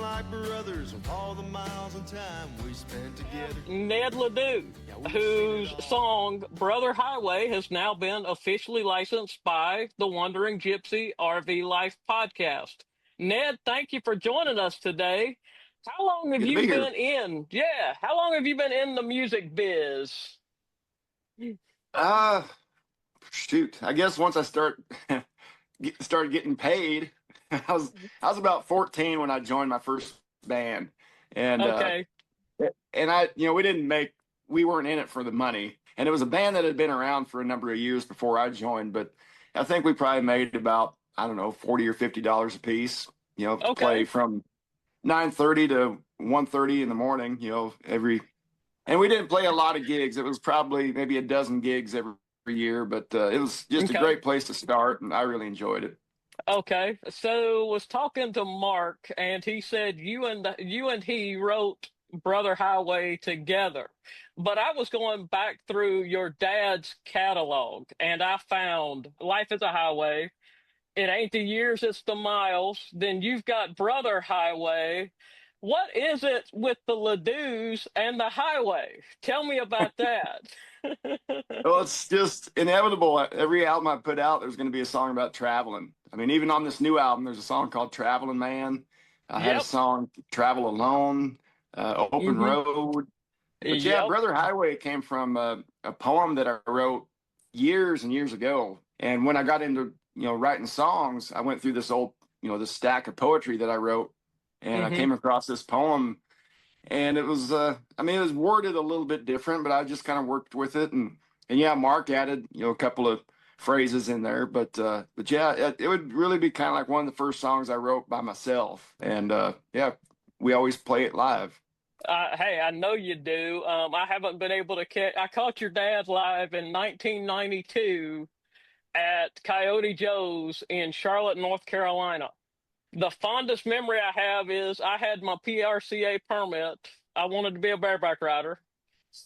like brothers with all the miles and time we spent together. Ned LeDoux, whose song Brother Highway has now been officially licensed by the Wandering Gypsy RV Life podcast. Ned, thank you for joining us today. How long have Good to you be here. been in? Yeah, how long have you been in the music biz? Uh, Shoot. I guess once I started getting paid, I was about 14 when I joined my first band, and Okay, we weren't in it for the money, and it was a band that had been around for a number of years before I joined, but I think we probably made about, I don't know, $40 or $50 a piece, to play okay, from 9:30 to 1:30 in the morning, and we didn't play a lot of gigs. It was probably maybe a dozen gigs every year, but it was just a okay, great place to start, and I really enjoyed it. okay. So was talking to Mark, and he said you and he wrote Brother Highway together. But I was going back through your dad's catalog, and I found Life is a Highway. It ain't the years, it's the miles. Then you've got Brother Highway. What is it with the LeDoux and the highway? Tell me about that. Well, it's just inevitable. Every album I put out, there's going to be a song about traveling. I mean, even on this new album, there's a song called Traveling Man. I had a Yep. song, Travel Alone, Open Hmm. Road. But yeah, Yep. Brother Highway came from a poem that I wrote years and years ago. And when I got into, writing songs, I went through this this stack of poetry that I wrote, and I Hmm. came across this poem, and it was, it was worded a little bit different, but I just kind of worked with it, and yeah, Mark added, a couple of phrases in there, but yeah, it would really be kind of like one of the first songs I wrote by myself, and yeah, we always play it live. Hey, I know you do. I haven't been able to catch. I caught your dad live in 1992 at Coyote Joe's in Charlotte, North Carolina. The fondest memory I have is I had my PRCA permit. I wanted to be a bareback rider.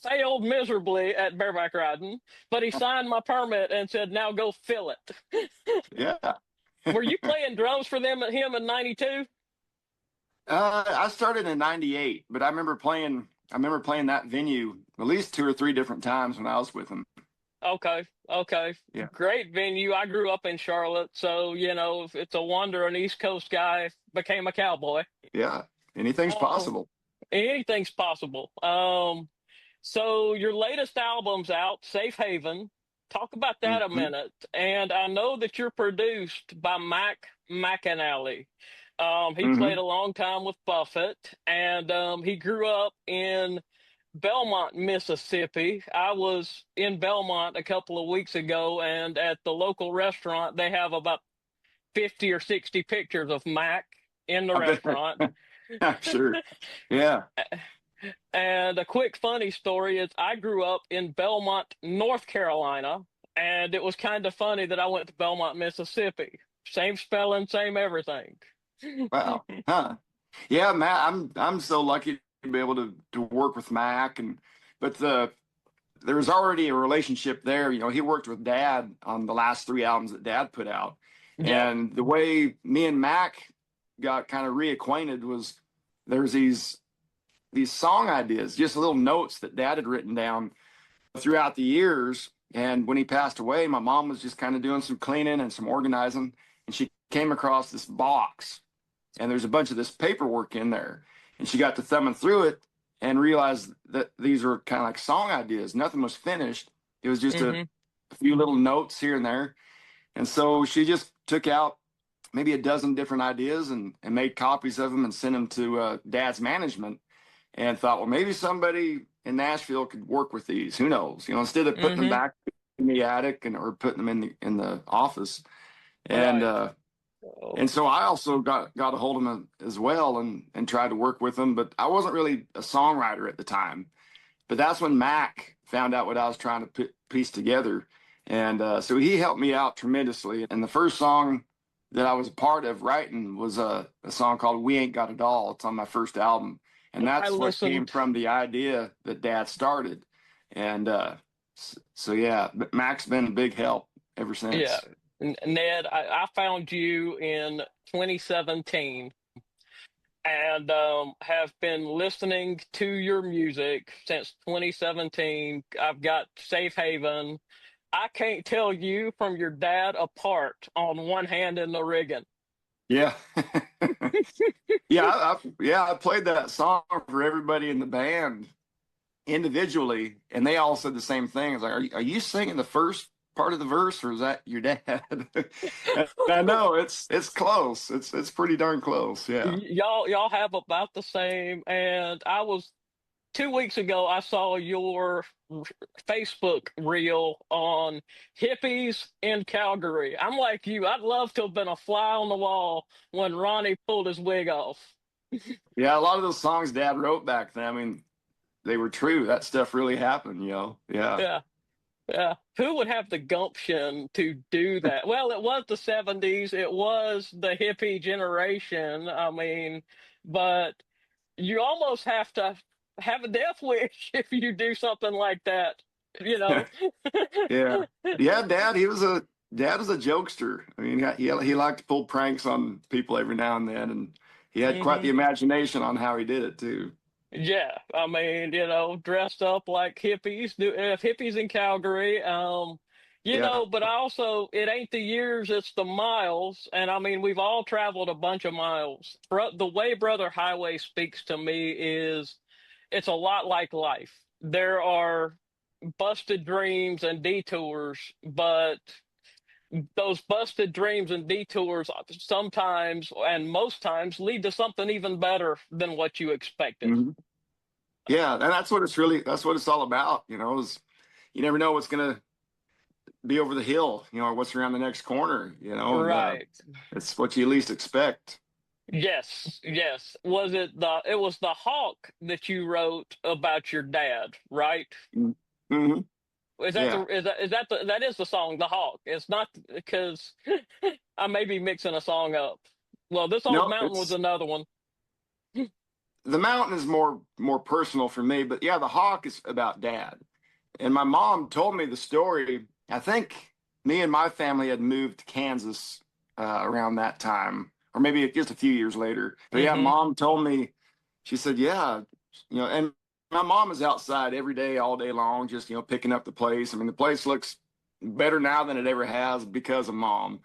Failed miserably at bareback riding, but he signed my permit and said, "Now go fill it." Yeah. Were you playing drums for him in '92? I started in '98, but I remember playing that venue at least two or three different times when I was with him. Okay, okay. Yeah. Great venue. I grew up in Charlotte, so if it's a wonder an East Coast guy became a cowboy. Yeah. Anything's Oh, possible. anything's possible. So your latest album's out, Safe Haven. Talk about that a Hmm. minute. And I know that you're produced by Mac McAnally. He Hmm. played a long time with Buffett, and he grew up in Belmont, Mississippi. I was in Belmont a couple of weeks ago, and at the local restaurant, they have about 50 or 60 pictures of Mac in the I bet. restaurant. I'm sure. Yeah. And a quick funny story is I grew up in Belmont, North Carolina, and it was kind of funny that I went to Belmont, Mississippi. Same spelling, same everything. Wow. Huh. Yeah, Matt, I'm so lucky to be able to work with Mac, but there was already a relationship there. He worked with Dad on the last three albums that Dad put out. Yep. And the way me and Mac got kind of reacquainted was there's these song ideas, just little notes that Dad had written down throughout the years. And when he passed away, my mom was just kind of doing some cleaning and some organizing, and she came across this box, and there's a bunch of this paperwork in there. And she got to thumbing through it and realized that these were kind of like song ideas. Nothing was finished. It was just Hmm. a few little notes here and there. And so she just took out maybe a dozen different ideas and made copies of them and sent them to Dad's management, and thought, well, maybe somebody in Nashville could work with these. Who knows? Instead of putting them Hmm. back in the attic or putting them in the office. And Right. uh, Oh, and so I also got a hold of them as well, and tried to work with them. But I wasn't really a songwriter at the time. But that's when Mac found out what I was trying to piece together. And so he helped me out tremendously. And the first song that I was a part of writing was a song called We Ain't Got It All. It's on my first album. And I that's what came listened. from the idea that Dad started. And so, yeah, Mac's been a big help ever Yeah. since. Ned, I found you in 2017 and have been listening to your music since 2017. I've got Safe Haven. I can't tell you from your dad apart on one hand in the rigging. Yeah. I played that song for everybody in the band individually, and they all said the same thing. It's like, are you singing the first part of the verse, or is that your dad? And I know it's close. It's pretty darn close. Yeah. Y'all have about the same. And I was 2 weeks ago, I saw your Facebook reel on hippies in Calgary. I'm like you. I'd love to have been a fly on the wall when Ronnie pulled his wig off. Yeah, a lot of those songs Dad wrote back then, I mean, they were true. That stuff really happened, Yeah. Yeah. Yeah. Who would have the gumption to do that? Well, it was the 70s. It was the hippie generation. I mean, but you almost have to have a death wish if you do something like that, you know. Yeah. Yeah, Dad was a jokester. I mean, he liked to pull pranks on people every now and then, and he had quite the hmm imagination on how he did it too. Yeah, I mean, dressed up like hippies, hippies in Calgary. Yeah. But also it ain't the years, it's the miles. And I mean, we've all traveled a bunch of miles. The way Brother Highway speaks to me is it's a lot like life. There are busted dreams and detours, but those busted dreams and detours sometimes and most times lead to something even better than what you expected. Mhm. Yeah, and that's what it's all about, is you never know what's gonna be over the hill, or what's around the next corner, and Right. it's what you least expect. Yes, yes. It was the Hawk that you wrote about your dad, right? Mm-hmm. Yeah. That is the song, The Hawk. It's not because I may be mixing a song up. Well, This Old No, Mountain was it's another one. the mountain is more personal for me, but yeah, the hawk is about Dad. And my mom told me the story. I think me and my family had moved to Kansas around that time, or maybe just a few years later. But yeah, hmm Mom told me, she said, yeah, and my mom is outside every day, all day long, just, picking up the place. I mean, the place looks better now than it ever has because of Mom.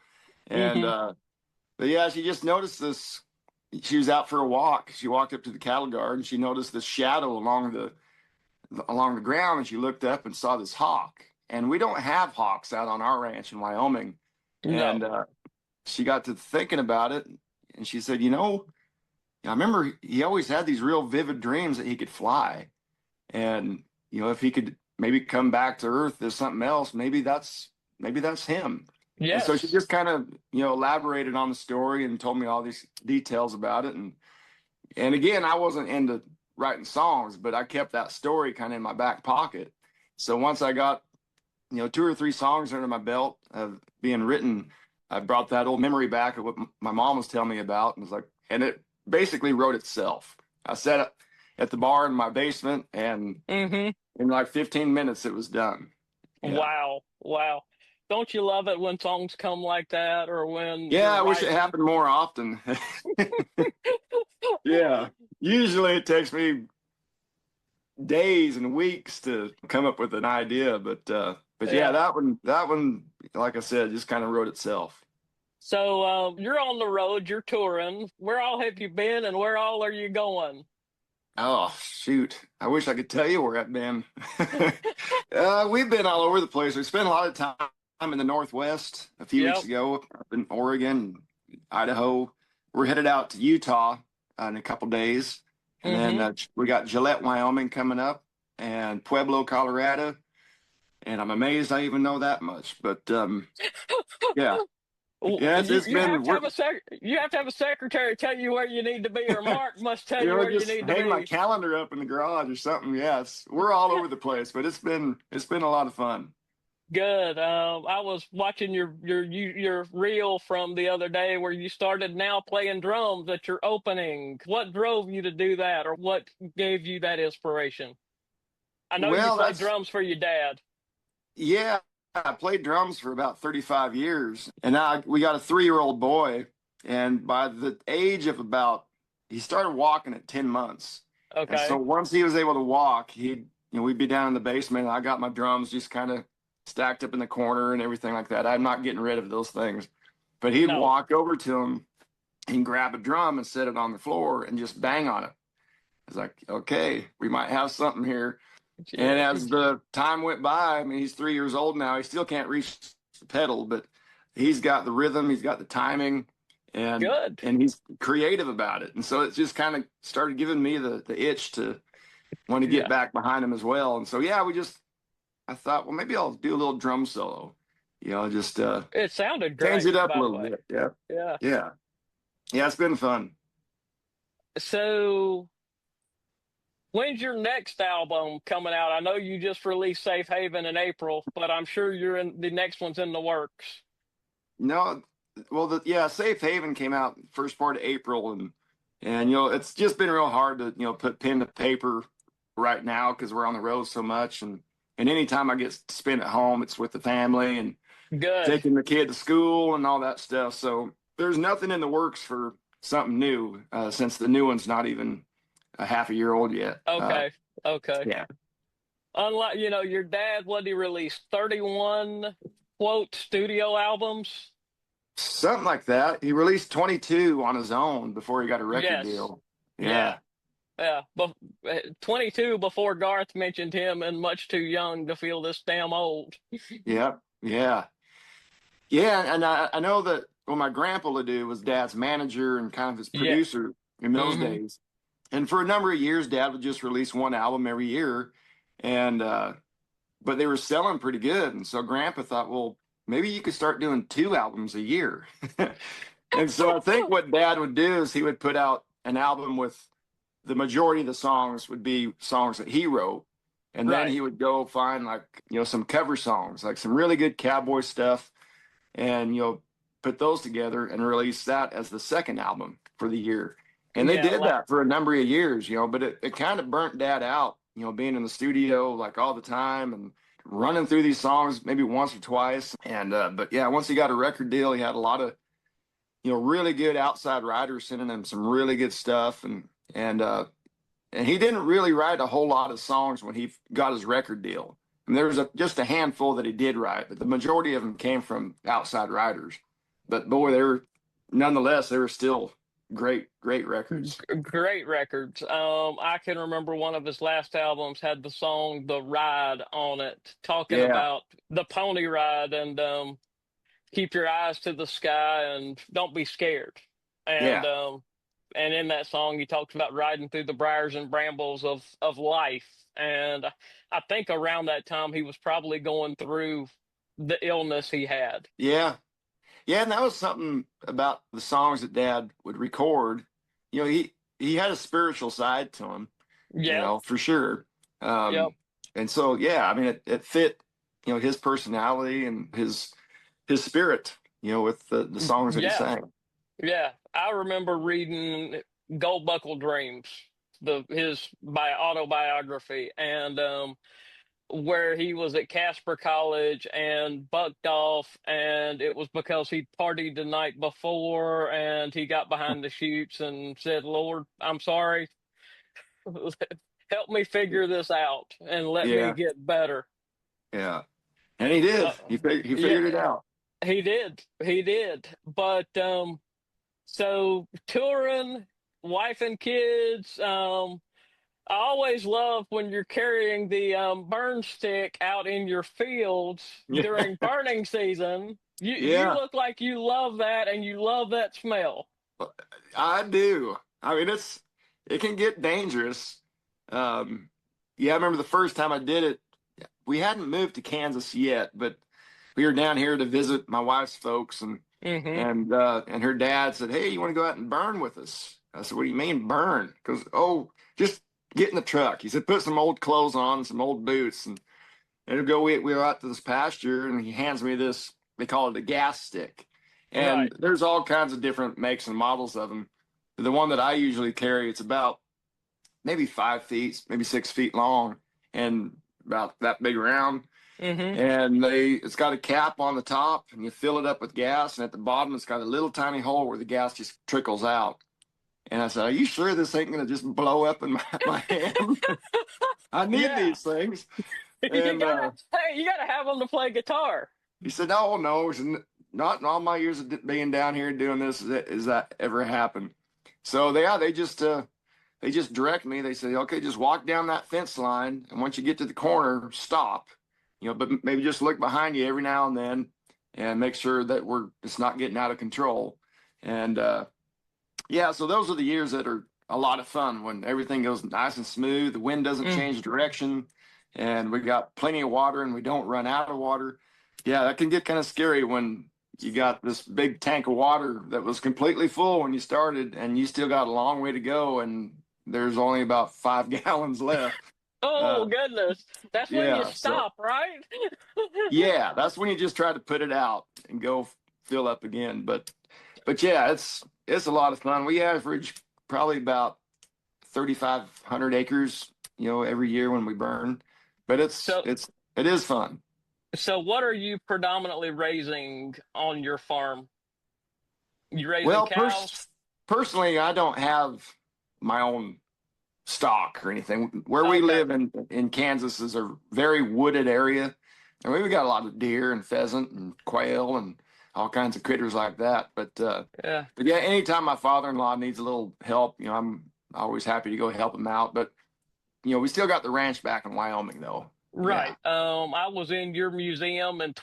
And, hmm but yeah, she just noticed this. She was out for a walk. She walked up to the cattle guard and she noticed this shadow along the ground, and she looked up and saw this hawk. And we don't have hawks out on our ranch in Wyoming. And No. she got to thinking about it, and she said, I remember he always had these real vivid dreams that he could fly. And, if he could maybe come back to Earth as something else, maybe that's him. And so she Yes. just kind of, elaborated on the story and told me all these details about it. And again, I wasn't into writing songs, but I kept that story kind of in my back pocket. So once I got, two or three songs under my belt of being written, I brought that old memory back of what my mom was telling me about, and was like, and it basically wrote itself. I sat up at the bar in my basement, and hmm in like 15 minutes, it was done. Yeah. Wow. Wow. Don't you love it when songs come like that or when Yeah, you're I wish it writing? happened more often. Yeah. Usually it takes me days and weeks to come up with an idea, but yeah, Yeah. that one, like I said, just kind of wrote itself. So you're on the road, you're touring. Where all have you been and where all are you going? Oh, shoot. I wish I could tell you where I've been. We've been all over the place. We spent a lot of time in the Northwest a few weeks Yep. ago, up in Oregon, Idaho. We're headed out to Utah in a couple days. And then hmm we got Gillette, Wyoming coming up, and Pueblo, Colorado. And I'm amazed I even know that much. But yeah, yeah, it's You have been, to have you have to have a secretary tell you where you need to be, or Mark must tell you where you just need to hang my be. calendar up in the garage or something. Yes, we're all over the place, but it's been a lot of fun. Good. I was watching your reel from the other day where you started now playing drums at your opening. What drove you to do that, or what gave you that inspiration? I know you Well, played drums for your dad. yeah, I played drums for about 35 years, and now we got a 3-year-old boy. And by the age of about, he started walking at 10 months. And so Okay. once he was able to walk, we'd be down in the basement, and I got my drums just kind of stacked up in the corner and everything like that. I'm not getting rid of those things. But he'd No. walk over to him and grab a drum and set it on the floor and just bang on it. I was like, okay, we might have something here. And as the time went by, I mean, he's 3 years old now. He still can't reach the pedal, but he's got the rhythm, he's got the timing, and Good. he's creative about it. And so it just kind of started giving me the itch to want to get Yeah. back behind him as well. And so yeah, I thought, well, maybe I'll do a little drum solo. Just It sounded great, change it up a by the little way. bit. Yeah. Yeah. Yeah. Yeah, it's been fun. So when's your next album coming out? I know you just released Safe Haven in April, but I'm sure the next one's in the works. No, well, Safe Haven came out first part of April, and it's just been real hard to put pen to paper right now because we're on the road so much, and anytime I get to spend at home, it's with the family and Good. taking the kid to school and all that stuff. So there's nothing in the works for something new since the new one's not even a half a year old yet. Okay. Okay. Yeah, Unlike, your dad, what did he release? 31 quote studio albums? something like that. He released 22 on his own before he got a record Yes. deal. Yeah. Yeah. But 22 before Garth mentioned him and much too young to feel this damn old. Yeah, yeah, yeah. And I know that my grandpa LeDoux was Dad's manager and kind of his Yeah. producer in those Mhm. days. And for a number of years, Dad would just release one album every year, and but they were selling pretty good. And so Grandpa thought, well, maybe you could start doing 2 albums a year. And so I think what Dad would do is he would put out an album with the majority of the songs would be songs that he wrote. And then Right. he would go find some cover songs, like some really good cowboy stuff, and put those together and release that as the second album for the year. And they Yeah, did like- that for a number of years, but it kind of burnt Dad out, being in the studio like all the time and running through these songs maybe once or twice. And but yeah, once he got a record deal, he had a lot of really good outside writers sending him some really good stuff, and he didn't really write a whole lot of songs when he got his record deal. I mean, there was just a handful that he did write, but the majority of them came from outside writers. But boy, nonetheless, they were still great records. Great records. I can remember one of his last albums had the song "The Ride" on it, talking Yeah. about the pony ride and keep your eyes to the sky and don't be scared. And and in that song, he talks about riding through the briars and brambles of life. And I think around that time he was probably going through the illness he had. Yeah. Yeah, and that was something about the songs that Dad would record. He had a spiritual side to him, Yeah. for sure. Yep. And so, yeah, I mean, it fit, his personality and his spirit, with the songs that he Yeah. sang. Yeah, I remember reading Gold Buckle Dreams, his autobiography, and where he was at Casper College and bucked off, and it was because he partied the night before, and he got behind the chutes and said, "Lord, I'm sorry, help me figure this out and let me Yeah. get better." Yeah. And he did. He figured it out. He did. But so touring, wife and kids. I always love when you're carrying the burn stick out in your fields Yeah. during burning season. You Yeah. look like you love that and you love that smell. I do. I mean, it can get dangerous. Yeah, I remember the first time I did it, we hadn't moved to Kansas yet, but we were down here to visit my wife's folks, and Mm-hmm. and her dad said, "Hey, you want to go out and burn with us?" I said, "What do you mean burn?" Because just get in the truck. He said, "Put some old clothes on, some old boots, and we were out to this pasture." And he hands me this. They call it a gas stick, and Right. there's all kinds of different makes and models of them. The one that I usually carry, it's about maybe 5 feet, maybe 6 feet long, and about that big around. Mm-hmm. And it's got a cap on the top, and you fill it up with gas, and at the bottom it's got a little tiny hole where the gas just trickles out. And I said, "Are you sure this ain't gonna just blow up in my hand? I need Yeah. these things." You And gotta, hey, you gotta have them to play guitar. he said, "No, no, it's not in all my years of being down here doing this is that ever happened." So they just direct me. They say, "Okay, just walk down that fence line, and once you get to the corner, stop. But maybe just look behind you every now and then, and make sure that it's not getting out of control." And yeah, so those are the years that are a lot of fun when everything goes nice and smooth. The wind doesn't Mm. change direction, and we got plenty of water, and we don't run out of water. Yeah, that can get kind of scary when you got this big tank of water that was completely full when you started, and you still got a long way to go, and there's only about 5 gallons left. Oh goodness, that's when you Yeah, so stop, right? yeah, that's when you just try to put it out and go fill up again. But yeah, it's a lot of fun. We average probably about 3,500 acres, every year when we burn. But So, it is fun. so what are you predominantly raising on your farm? You raising Well, cows? personally, I don't have my own stock or anything. Where we Okay, live in Kansas is a very wooded area, and we've got a lot of deer and pheasant and quail and all kinds of critters like that. yeah. But yeah, anytime my father-in-law needs a little help, I'm always happy to go help him out. But we still got the ranch back in Wyoming, though. Yeah. Right. I was in your museum in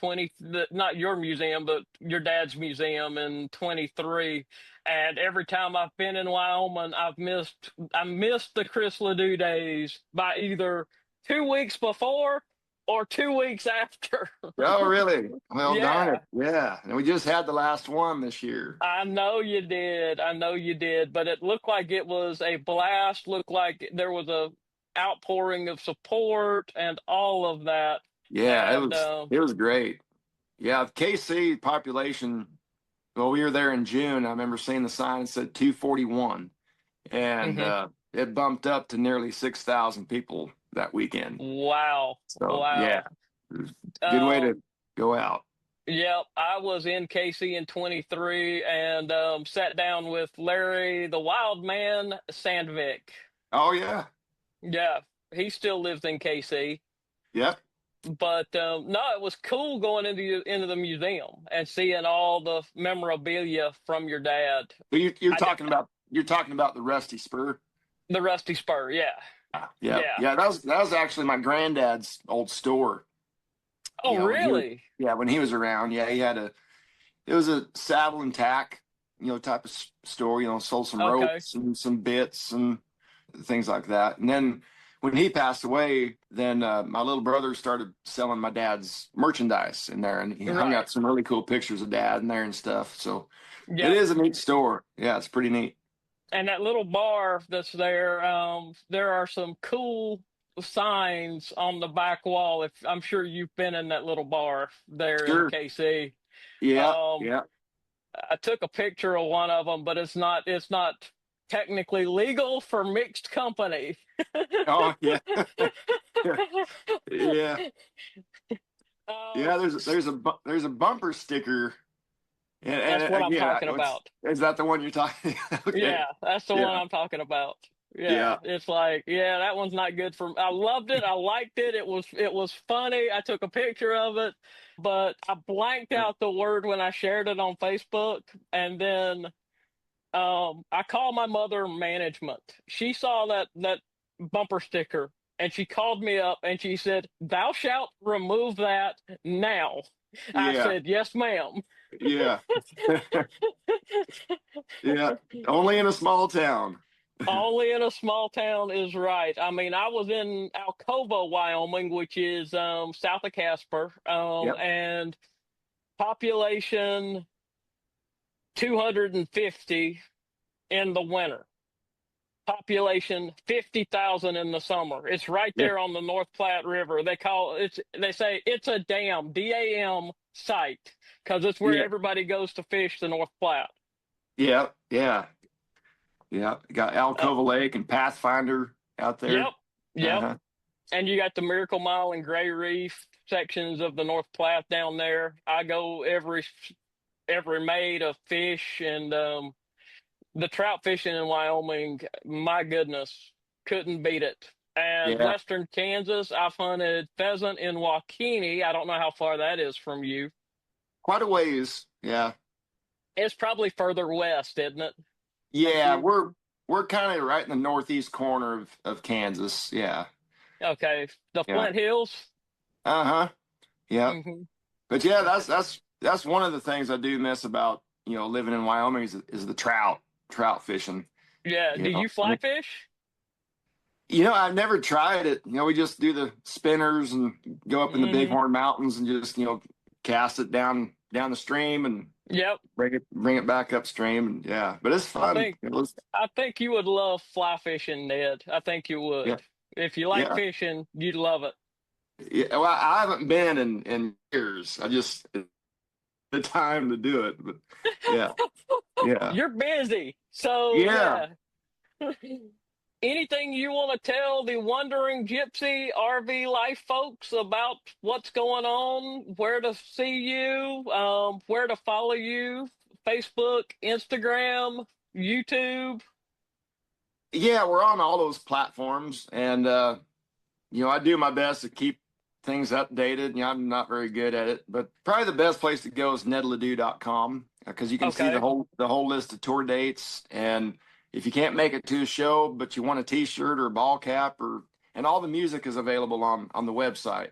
not your museum, but your dad's museum in 23. And every time I've been in Wyoming, I missed the Chris LeDoux days by either 2 weeks before or 2 weeks after. Oh, really? Well, darn Yeah, it. Yeah. And we just had the last one this year. I know you did. I know you did, but it looked like it was a blast, looked like there was a outpouring of support and all of that. Yeah, And it was great. Yeah, KC population. Well, we were there in June. I remember seeing the sign that said 241, and mhm. it bumped up to nearly 6,000 people that weekend. Wow. So yeah, Wow. it was a good way to Um, go out. yep, I was in KC in 23 and sat down with Larry, the wild man, Sandvik. Oh yeah, Yeah, he still lives in KC. yep. But no, it was cool going into the museum and seeing all the memorabilia from your dad. But you're I d talking about the Rusty Spur. The Rusty Spur, yeah, Yeah, yeah. yeah. That was actually my granddad's old store. Oh, When he was really? yeah when he was around. Yeah, it was a saddle and tack type of store. Sold some Okay, ropes and some bits and things like that. And then when he passed away, then my little brother started selling my dad's merchandise in there, and he hung right. out some really cool pictures of dad in there and stuff. So it Yep. is a neat store. Yeah, it's pretty neat. And that little bar that's there, there are some cool signs on the back wall. If I'm sure you've been in that little bar there in Sure. KC. Yeah, Um, yeah. I took a picture of one of them, but it's not technically legal for mixed company. Oh, yeah. Yeah. Yeah, Um, there's a bumper sticker, and that's what I'm yeah, talking about. is that the one you're talking? Okay. Yeah, that's the one Yeah, I'm talking about. Yeah, yeah. it's like, yeah, that one's not good for I loved it. I liked it. It was funny. I took a picture of it, but I blanked out the word when I shared it on Facebook. And then I called my mother management. She saw that bumper sticker and she called me up and she said, "Thou shalt remove that now." I Yeah, said, "Yes, ma'am." yeah, yeah. Only in a small town. Only in a small town is right. I mean, I was in Alcova, Wyoming, which is south of Casper, Yep. and population 250 in the winter. Population 50,000 in the summer. It's right Yeah. there on the North Platte River. They say it's a dam, DAM site, because it's where Yeah. everybody goes to fish the North Platte. Yeah. Yeah. Yeah. Got Uh, Alcova Lake and Pathfinder out there. yep, yep. Uh-huh. And you got the Miracle Mile and Gray Reef sections of the North Platte down there. I go every May to fish, and The trout fishing in Wyoming, my goodness, couldn't beat it. And Yeah, Western Kansas, I've hunted pheasant in Waukene. I don't know how far that is from you. quite a ways. Yeah, It's probably further west, isn't it? Thank yeah, you. we're kind of right in the northeast corner of Kansas. Yeah, Okay, the yeah, Flint Hills. uh-huh, yeah. Hmm. But yeah, that's one of the things I do miss about living in Wyoming is the trout fishing. Yeah. You Do know, you I fly mean, fish? I've never tried it. We just do the spinners and go up in the Hmm. Bighorn Mountains and just cast it down the stream and Yep. bring it back upstream, and yeah, but it's I fun. think I think you would love fly fishing, Ned. I think you Yeah, would. If you like yeah, fishing, you'd love it. yeah. Well, I haven't been in years. I just the time to do it, but yeah, yeah, You're busy. So, yeah. yeah. Anything you want to tell the Wandering Gypsy RV Life folks about what's going on, where to see you, where to follow you, Facebook, Instagram, YouTube? Yeah, we're on all those platforms, and I do my best to keep things updated. I'm not very good at it, but probably the best place to go is nedledoux.com because you can see the Okay. whole list of tour dates. And if you can't make it to a show, but you want a T-shirt or a ball cap, and all the music is available on the website.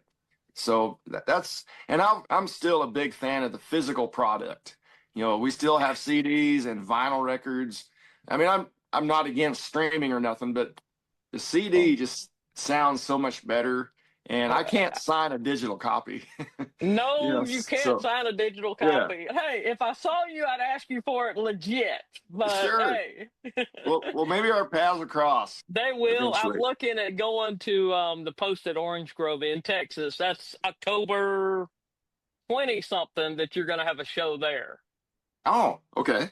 So that's and I'm still a big fan of the physical product. We still have CDs and vinyl records. I mean, I'm not against streaming or nothing, but the CD just sounds so much better, and I can't sign a digital copy. No, you can't So sign a digital yeah, copy. Hey, if I saw you, I'd ask you for it legit. But sure. hey, Well, maybe our paths will cross they will. I'm eventually. looking at going to the post at Orange Grove in Texas. That's October 20 something that you're going to have a show there. Oh, okay.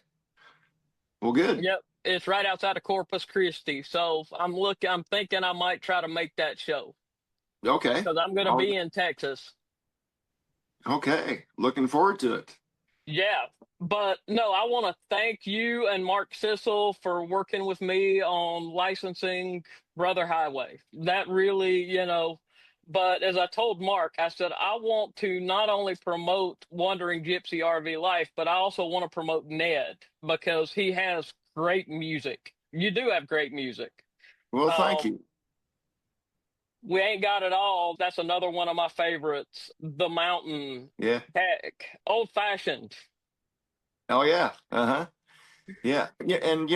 Well, good. Yep. It's right outside of Corpus Christi. So I'm thinking I might try to make that show Okay. because I'm going to Oh, be in Texas. okay. Looking forward to it. Yeah, but no, I want to thank you and Mark Sissel for working with me on licensing Brother Highway. That really, but as I told Mark, I said, I want to not only promote Wandering Gypsy RV Life, but I also want to promote Ned because he has great music. You do have great music. Well, thank Um, you. we ain't got it all. That's another one of my favorites. The Mountain, Yeah. heck, old fashioned. Oh, yeah. Uh-huh. Yeah. Yeah. And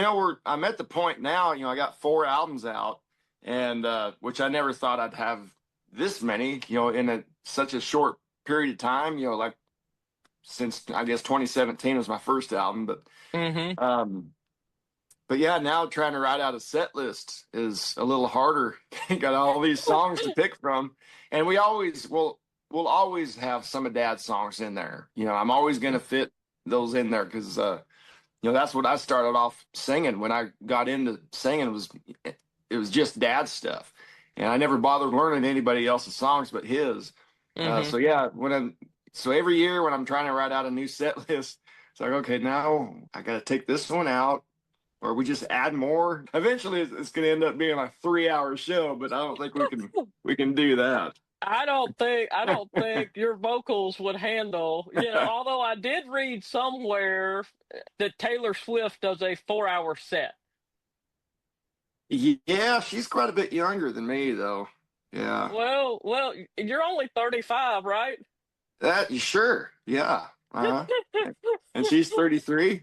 I'm at the point now, I got 4 albums out, and which I never thought I'd have this many, in such a short period of time, like since I guess 2017 was my first album, Hmm. um but yeah, now trying to write out a set list is a little harder. Got all these songs to pick from, and we'll always have some of Dad's songs in there. I'm always going to fit those in there because that's what I started off singing when I got into singing. It was just Dad's stuff, and I never bothered learning anybody else's songs but his. Hmm. So yeah, so every year when I'm trying to write out a new set list, it's like, okay, now I got to take this one out, or we just add more. Eventually, it's going to end up being a 3-hour show, but I don't think we can do that. I don't think your vocals would handle, although I did read somewhere that Taylor Swift does a 4-hour set. Yeah, she's quite a bit younger than me, though. Yeah, Well, you're only 35, right? that sure. Yeah, uh-huh. And she's 33.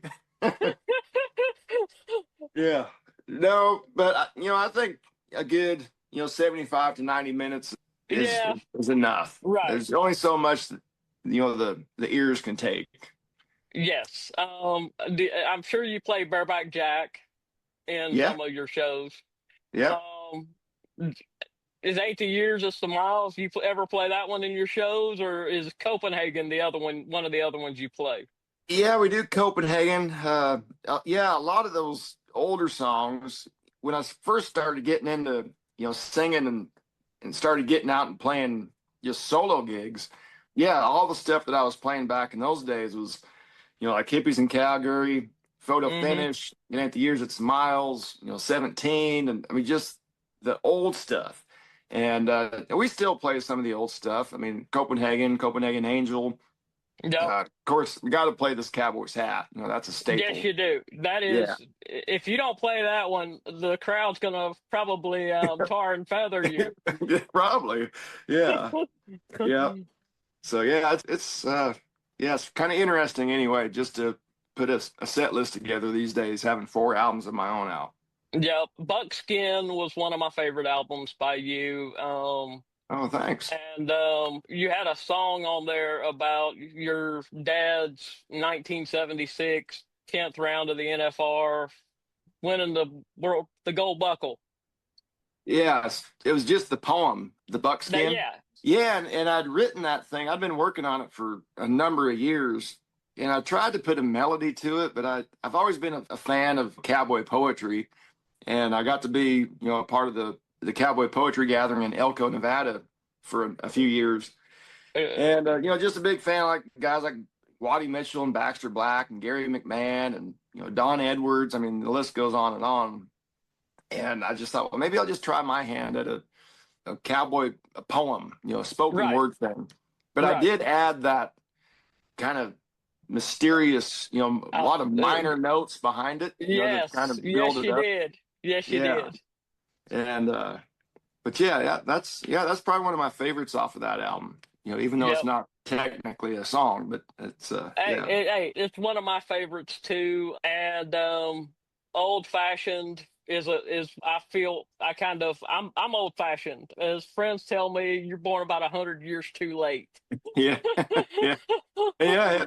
Yeah. No, but I think a good 75 to 90 minutes is Yeah, is enough. right. There's only so much that the ears can take. Yes. I'm sure you play Bareback Jack in Yeah. some of your shows. Yep. Um, is 80 Years It's the Miles? You ever play that one in your shows, or is Copenhagen the other one of the other ones you play? Yeah, we do Copenhagen. Yeah, a lot of those older songs. When I first started getting into singing and started getting out and playing just solo gigs, yeah, all the stuff that I was playing back in those days was like Hippies in Calgary, photo Mm-hmm. finish, you know, at the years it's miles, you know, 17, and I mean just the old stuff. And we still play some of the old stuff. I mean, Copenhagen Angel. Yep. Of course, we got to play this Cowboys hat. You know, that's a Yes, staple. you do. That Yeah, is, if you don't play that one, the crowd's gonna probably tar and feather you. yeah, probably. Yeah, yeah. So yeah, it's kind of interesting anyway, just to put a set list together these days, having 4 albums of my own out. Yep. Buckskin was one of my favorite albums by you. Oh, thanks. And you had a song on there about your dad's 1976 10th round of the NFR, winning the gold buckle. Yes, it was just the poem, the buckskin. Yeah. Yeah, and I'd written that thing. I'd been working on it for a number of years, and I tried to put a melody to it, but I've always been a fan of cowboy poetry, and I got to be, you know, a part of the cowboy poetry gathering in Elko, Nevada for a few years. And you know, just a big fan of like guys like Waddy Mitchell and Baxter Black and Gary McMahon and, you know, Don Edwards. I mean, the list goes on and on. And I just thought, well, maybe I'll just try my hand at a cowboy a poem, you know, a spoken Right. word thing. But I Right. did add that kind of mysterious, you know, a lot of minor notes behind it, you know, to kind Yes. of Yes, build it you up. did. Yes, you Yeah. did. And but yeah, that's probably one of my favorites off of that album. You know, even though it's Yep. not technically a song, but it's Hey, yeah. hey, it's one of my favorites too. And old fashioned is I feel I'm old fashioned. As friends tell me, you're born about 100 years too late. Yeah. Yeah. Yeah.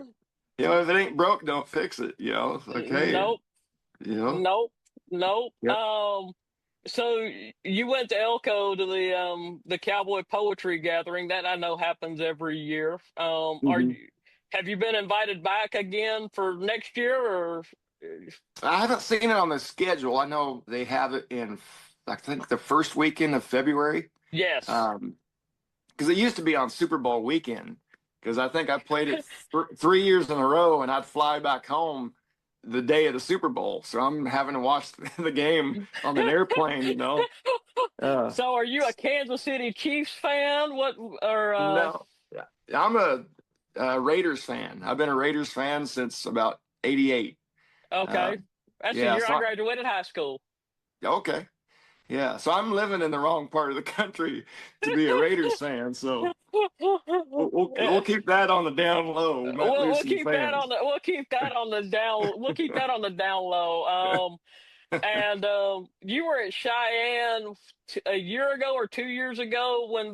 You know, if it ain't broke, don't fix it. You know, it's like, hey, Nope, you know, nope, nope. yep. So you went to Elko to the cowboy poetry gathering that I know happens every year. Mhm. Have you been invited back again for next year or? I haven't seen it on the schedule. I know they have it in, I think, the first weekend of February. Yes. Because it used to be on Super Bowl weekend. Because I think I played it 3 years in a row, and I'd fly back home the day of the Super Bowl. So I'm having to watch the game on an airplane. You know. So are you a Kansas City Chiefs fan? What or No, I'm a Raiders fan. I've been a Raiders fan since about '88. okay. That's the Yeah, year so I graduated high school. okay. Yeah, so I'm living in the wrong part of the country to be a Raiders fan. So we'll keep that on the down low. We might lose We'll some keep that on fans. the we'll keep that on the down we'll keep that on the down low. And you were at Cheyenne a year ago or 2 years ago when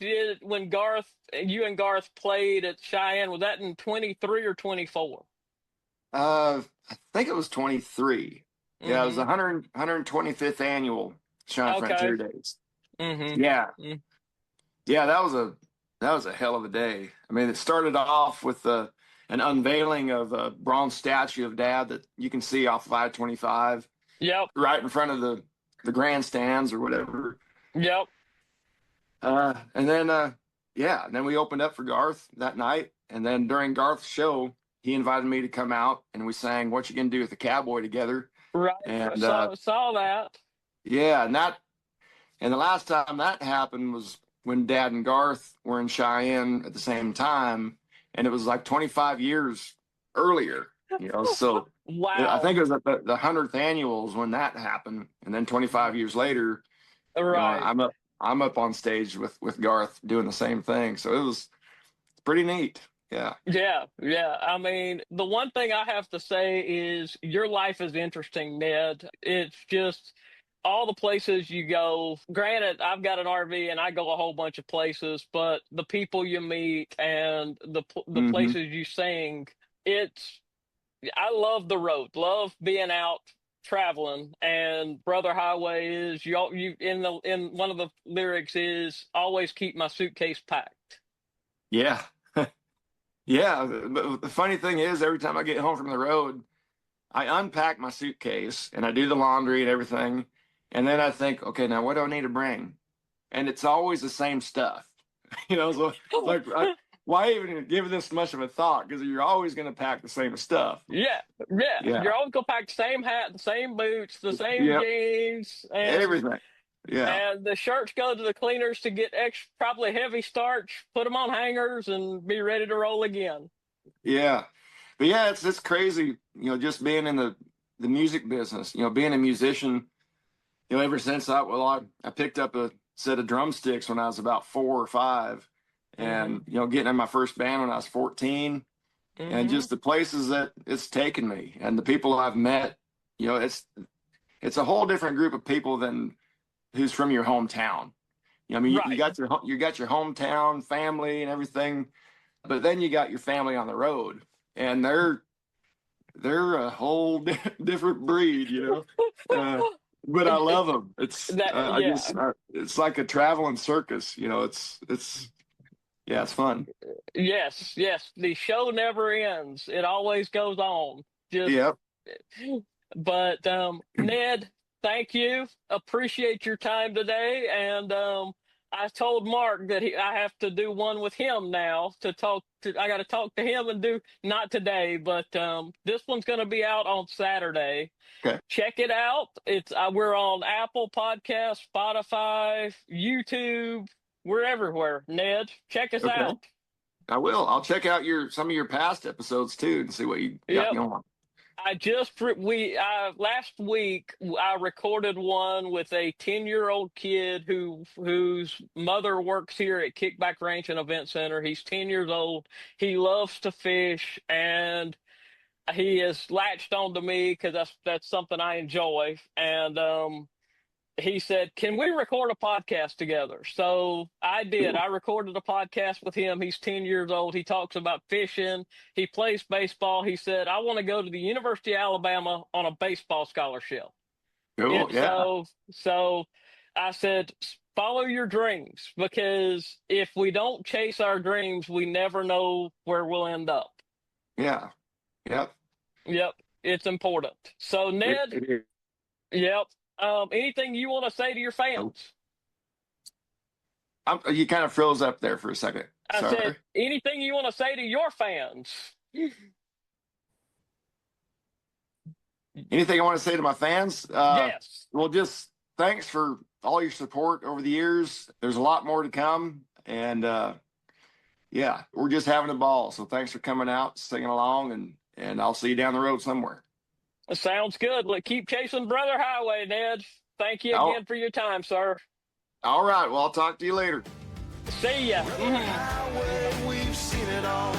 you and Garth played at Cheyenne. Was that in 23 or 24? I think it was 23. Yeah, it was the Mm-hmm. 125th annual Cheyenne Okay. Frontier Days. Mm-hmm. Yeah, Mm. yeah, that was a hell of a day. I mean, it started off with an unveiling of a bronze statue of Dad that you can see off of I-25, Yep. right in front of the grandstands or whatever. Yep. And then yeah, and then we opened up for Garth that night, and then during Garth's show, he invited me to come out, and we sang "What You Gonna Do with the Cowboy" together. Right. And Saw that. yeah, and the last time that happened was when Dad and Garth were in Cheyenne at the same time, and it was like 25 years earlier, you know. So I Wow. think it was at the 100th annuals when that happened, and then 25 years later, you know, Right. I'm up on stage with Garth doing the same thing. So it was pretty neat. Yeah. Yeah, yeah. I mean, the one thing I have to say is your life is interesting, Ned. It's just all the places you go. Granted, I've got an RV and I go a whole bunch of places, but the people you meet and the Hmm. places you sing, it's I love the road. Love being out traveling. And Brother Highway is you in one of the lyrics is always keep my suitcase packed. Yeah. Yeah. But the funny thing is, every time I get home from the road, I unpack my suitcase and I do the laundry and everything. And then I think, okay, now what do I need to bring? And it's always the same stuff. You know, so like why even give this much of a thought? Because you're always going to pack the same stuff. Yeah. You're always gonna pack the same hat, the same boots, the same Yep. jeans, Everything. Yeah. and the shirts go to the cleaners to get extra, probably heavy starch. Put them on hangers and be ready to roll again. Yeah. But yeah, it's crazy, just being in the music business, being a musician, ever since I picked up a set of drumsticks when I was about 4 or 5, and getting in my first band when I was 14, and just the places that it's taken me and the people I've met, it's a whole different group of people than who's from your hometown. You got your hometown family and everything, but then you got your family on the road, and they're a whole different breed, but I love them. It's it's like a traveling circus, it's fun. Yes. The show never ends. It always goes on. Yep. But Ned, thank you. Appreciate your time today. And I told Mark that I have to do one with him now I got to talk to him and not today, but this one's going to be out on Saturday. Okay. Check it out. We're on Apple Podcasts, Spotify, YouTube. We're everywhere. Ned, check us out. I will. I'll check out some of your past episodes too and see what you got going on. Last week I recorded one with a 10-year-old kid whose mother works here at Kickback Ranch and Event Center. He's 10 years old. He loves to fish, and he has latched onto me because that's something I enjoy. And he said, "Can we record a podcast together?" So I did. I recorded a podcast with him. He's 10 years old. He talks about fishing. He plays baseball. He said, "I want to go to the University of Alabama on a baseball scholarship." Cool. Yeah. So I said, "Follow your dreams, because if we don't chase our dreams, we never know where we'll end up." Yeah. Yep. It's important. So Ned, yep. Anything you want to say to your fans? You kind of froze up there for a second. I said, anything you want to say to your fans? Anything I want to say to my fans? Yes. Well, just thanks for all your support over the years. There's a lot more to come. And we're just having a ball. So thanks for coming out, singing along, and I'll see you down the road somewhere. Sounds good. Keep chasing Brother Highway, Ned. Thank you again for your time, sir. All right. Well, I'll talk to you later. See ya. Highway, we've seen it all.